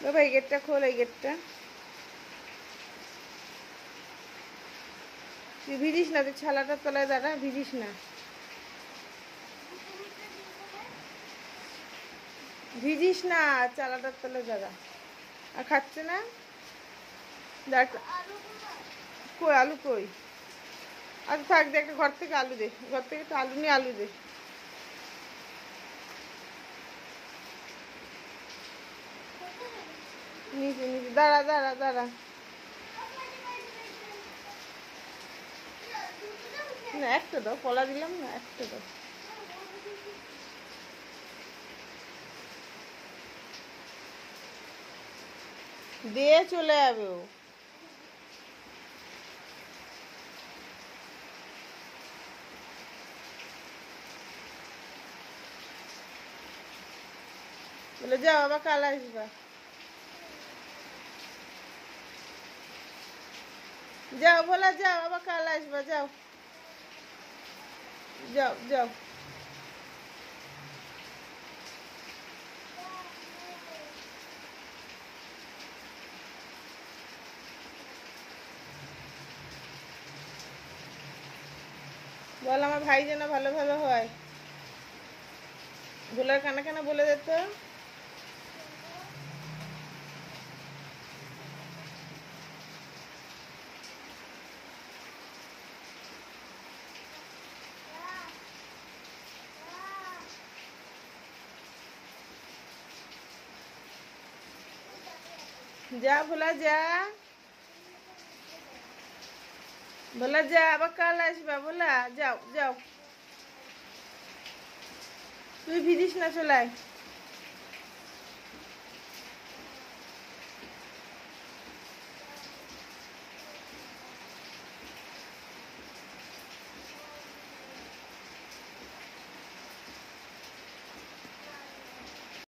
বাবা এই গেটটা খোল, এই গেটটা। তুই ভিজিস না, তুই ছালাটার তলায় দাঁড়া, ভিজিস না, ভিজিস না, চালাটার তলায় দাঁড়া। আর খাচ্ছে না? দেখ কই আলু, কই? আচ্ছা থাক, দেখ ঘর থেকে আলু দে, ঘর থেকে তো আলু নিয়ে আলু দে। নিচে নিচে দাঁড়া দাঁড়া দাঁড়া। না একটা দাও, কলা দিলাম না, একটা দাও। দিয়ে চলে যাবে ও। বলে যাও, আবার কাল আসবা। যাও বলা, যাও আবার কাল আসবা, যাও যাও যাও। বল আমার ভাই যেন ভালো ভালো হয়। ভোলার কানা কানা বলে দিত। যা ভোলা যা, বলা যা আবার কাল আসবা, বলা যাও যাও। তুই ভিজিস না, চলে আয়।